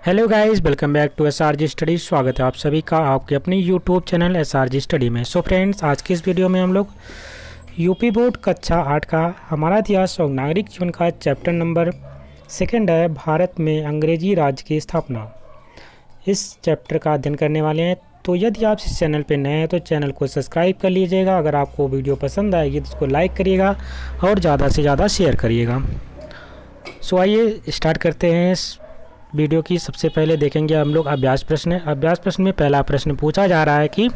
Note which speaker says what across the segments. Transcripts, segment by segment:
Speaker 1: Hello guys, welcome back to SRG study. स्वागत है आप सभी का आपके अपनी यूट्यूब चैनल एसआरजी स्टडी में। सो फ्रेंड्स, आज की इस वीडियो में हम लोग यूपी बोर्ड कक्षा 8 का हमारा इतिहास और नागरिक जीवन का चैप्टर नंबर 2 है, भारत में अंग्रेजी राज्य की स्थापना। इस चैप्टर का अध्ययन करने वाले हैं। तो यदि आप इस चैनल पर नए हैं तो चैनल को सब्सक्राइब कर लीजिएगा। अगर आपको वीडियो पसंद आएगी तो उसको लाइक करिएगा और ज़्यादा से ज़्यादा शेयर करिएगा। सो आइए स्टार्ट करते हैं। वीडियो की सबसे पहले देखेंगे हम लोग अभ्यास प्रश्न। अभ्यास प्रश्न में पहला प्रश्न पूछा जा रहा है कि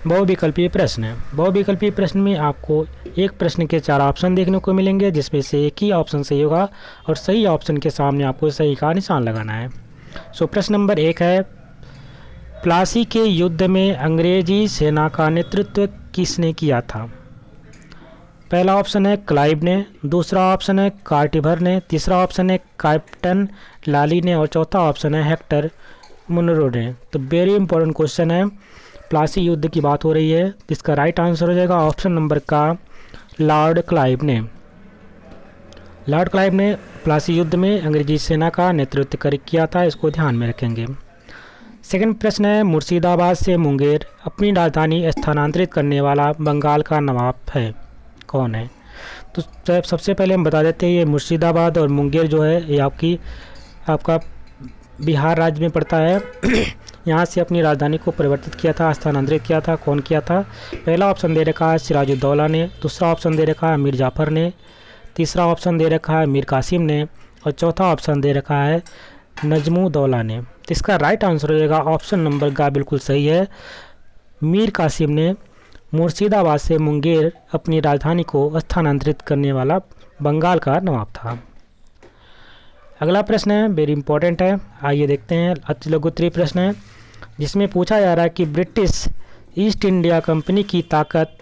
Speaker 1: बहुविकल्पीय प्रश्न है। बहुविकल्पीय प्रश्न में आपको एक प्रश्न के 4 ऑप्शन देखने को मिलेंगे, जिसमें से एक ही ऑप्शन सही होगा और सही ऑप्शन के सामने आपको सही का निशान लगाना है। सो प्रश्न नंबर 1 है, प्लासी के युद्ध में अंग्रेजी सेना का नेतृत्व किसने किया था? पहला ऑप्शन है क्लाइव ने, दूसरा ऑप्शन है कार्टिवर ने, तीसरा ऑप्शन है कैप्टन लाली ने और चौथा ऑप्शन है हेक्टर मुनरो ने। तो वेरी इंपॉर्टेंट क्वेश्चन है, प्लासी युद्ध की बात हो रही है। इसका राइट आंसर हो जाएगा ऑप्शन नंबर का लॉर्ड क्लाइव ने। लॉर्ड क्लाइव ने प्लासी युद्ध में अंग्रेजी सेना का नेतृत्व किया था, इसको ध्यान में रखेंगे। सेकंड प्रश्न है, मुर्शिदाबाद से मुंगेर अपनी राजधानी स्थानांतरित करने वाला बंगाल का नवाब है, कौन है? तो सबसे पहले हम बता देते हैं, ये मुर्शिदाबाद और मुंगेर जो है ये आपका बिहार राज्य में पड़ता है। यहाँ से अपनी राजधानी को परिवर्तित किया था, स्थानांतरित किया था। कौन किया था? पहला ऑप्शन दे रखा है सिराजुद्दौला ने, दूसरा ऑप्शन दे रखा है मीर जाफ़र ने, तीसरा ऑप्शन दे रखा है मीर कासिम ने और चौथा ऑप्शन दे रखा है नजमुद्दौला ने। तो इसका राइट आंसर हो जाएगा ऑप्शन नंबर का बिल्कुल सही है, मीर कासिम ने मुर्शिदाबाद से मुंगेर अपनी राजधानी को स्थानांतरित करने वाला बंगाल का नवाब था। अगला प्रश्न है, वेरी इंपॉर्टेंट है, आइए देखते हैं। अति लघु उत्तरीय प्रश्न है, जिसमें पूछा जा रहा है कि ब्रिटिश ईस्ट इंडिया कंपनी की ताकत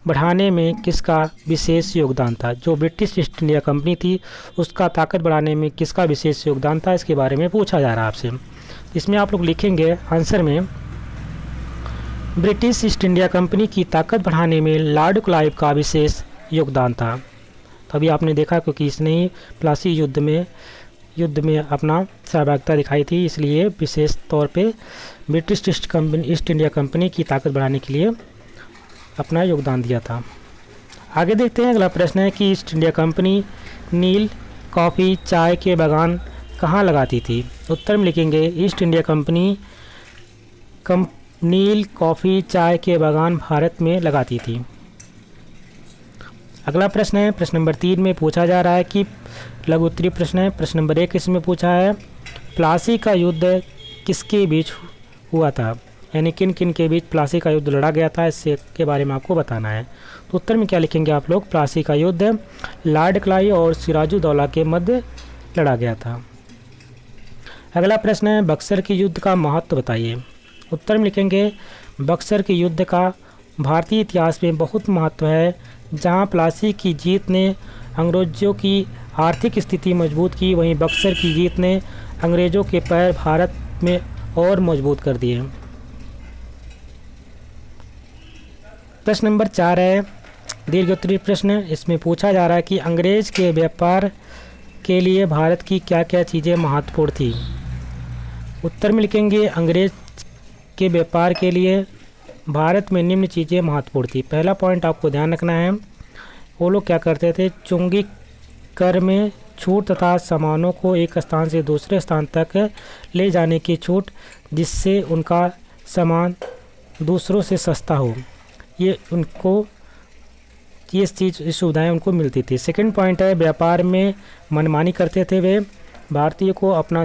Speaker 1: बढ़ाने में किसका विशेष योगदान था? जो ब्रिटिश ईस्ट इंडिया कंपनी थी उसका ताकत बढ़ाने में किसका विशेष योगदान था, इसके बारे में पूछा जा रहा है आपसे। इसमें आप लोग लिखेंगे आंसर में, ब्रिटिश ईस्ट इंडिया कंपनी की ताकत बढ़ाने में लॉर्ड क्लाइव का विशेष योगदान था। तभी आपने देखा क्योंकि इसने ही प्लासी युद्ध में अपना सहभागिता दिखाई थी, इसलिए विशेष तौर पे ब्रिटिश ईस्ट इंडिया कंपनी की ताकत बढ़ाने के लिए अपना योगदान दिया था। आगे देखते हैं। अगला प्रश्न है कि ईस्ट इंडिया कंपनी नील, कॉफ़ी, चाय के बागान कहाँ लगाती थी? उत्तर में लिखेंगे ईस्ट इंडिया कंपनी नील, कॉफ़ी, चाय के बागान भारत में लगाती थी। अगला प्रश्न है, प्रश्न नंबर 3 में पूछा जा रहा है कि लघु उत्तरीय प्रश्न है। प्रश्न नंबर 1 इसमें पूछा है, प्लासी का युद्ध किसके बीच हुआ था? यानी किन किन के बीच प्लासी का युद्ध लड़ा गया था, इससे के बारे में आपको बताना है। तो उत्तर में क्या लिखेंगे आप लोग? प्लासी का युद्ध लॉर्ड क्लाइव और सिराजुद्दौला के मध्य लड़ा गया था। अगला प्रश्न है, बक्सर के युद्ध का महत्व बताइए। उत्तर में लिखेंगे बक्सर के युद्ध का भारतीय इतिहास में बहुत महत्व है। जहां प्लासी की जीत ने अंग्रेज़ों की आर्थिक स्थिति मजबूत की, वहीं बक्सर की जीत ने अंग्रेज़ों के पैर भारत में और मजबूत कर दिए। प्रश्न नंबर 4 है, दीर्घ उत्तरीय प्रश्न। इसमें पूछा जा रहा है कि अंग्रेज़ के व्यापार के लिए भारत की क्या क्या चीज़ें महत्वपूर्ण थी? उत्तर में लिखेंगे अंग्रेज़ के व्यापार के लिए भारत में निम्न चीज़ें महत्वपूर्ण थी। पहला पॉइंट आपको ध्यान रखना है, वो लोग क्या करते थे? चुंगी कर में छूट तथा सामानों को एक स्थान से दूसरे स्थान तक ले जाने की छूट, जिससे उनका सामान दूसरों से सस्ता हो। ये सुविधाएं उनको मिलती थी। सेकंड पॉइंट है, व्यापार में मनमानी करते थे वे। भारतीयों को अपना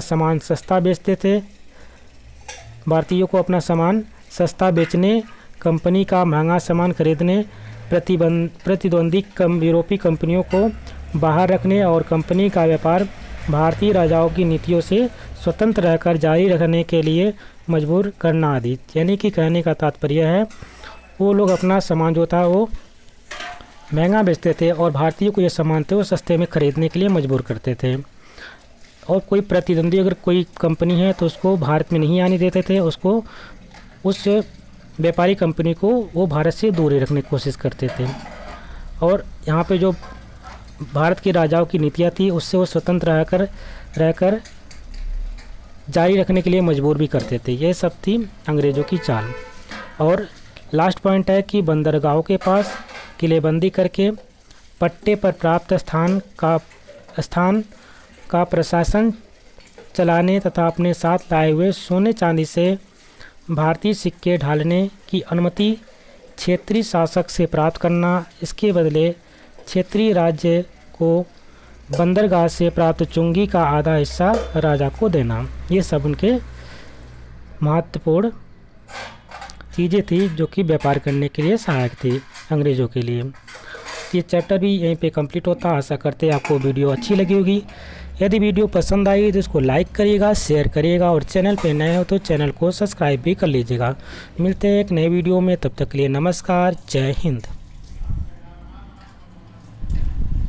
Speaker 1: सामान सस्ता बेचने, कंपनी का महंगा सामान खरीदने, प्रतिद्वंदी यूरोपीय कंपनियों को बाहर रखने और कंपनी का व्यापार भारतीय राजाओं की नीतियों से स्वतंत्र रहकर जारी रखने के लिए मजबूर करना आदि। यानी कि कहने का तात्पर्य है, वो लोग अपना सामान जो था वो महंगा बेचते थे और भारतीयों को ये सामान थे वो सस्ते में खरीदने के लिए मजबूर करते थे। और कोई प्रतिद्वंदी अगर कोई कंपनी है तो उसको भारत में नहीं आने देते थे, उसको उस व्यापारी कंपनी को वो भारत से दूर रखने की कोशिश करते थे। और यहाँ पे जो भारत के राजाओं की नीतियाँ थी उससे वो स्वतंत्र रहकर जारी रखने के लिए मजबूर भी करते थे। ये सब थी अंग्रेज़ों की चाल। और लास्ट पॉइंट है कि बंदरगाहों के पास किलेबंदी करके पट्टे पर प्राप्त स्थान का प्रशासन चलाने तथा अपने साथ लाए हुए सोने चांदी से भारतीय सिक्के ढालने की अनुमति क्षेत्रीय शासक से प्राप्त करना, इसके बदले क्षेत्रीय राज्य को बंदरगाह से प्राप्त चुंगी का आधा हिस्सा राजा को देना, ये सब उनके महत्वपूर्ण चीज़ें थी जो कि व्यापार करने के लिए सहायक थी अंग्रेज़ों के लिए। ये चैप्टर भी यहीं पे कंप्लीट होता। आशा करते हैं आपको वीडियो अच्छी लगी होगी। यदि वीडियो पसंद आई तो इसको लाइक करिएगा, शेयर करिएगा और चैनल पे नए हो तो चैनल को सब्सक्राइब भी कर लीजिएगा। मिलते हैं एक नए वीडियो में, तब तक के लिए नमस्कार, जय हिंद।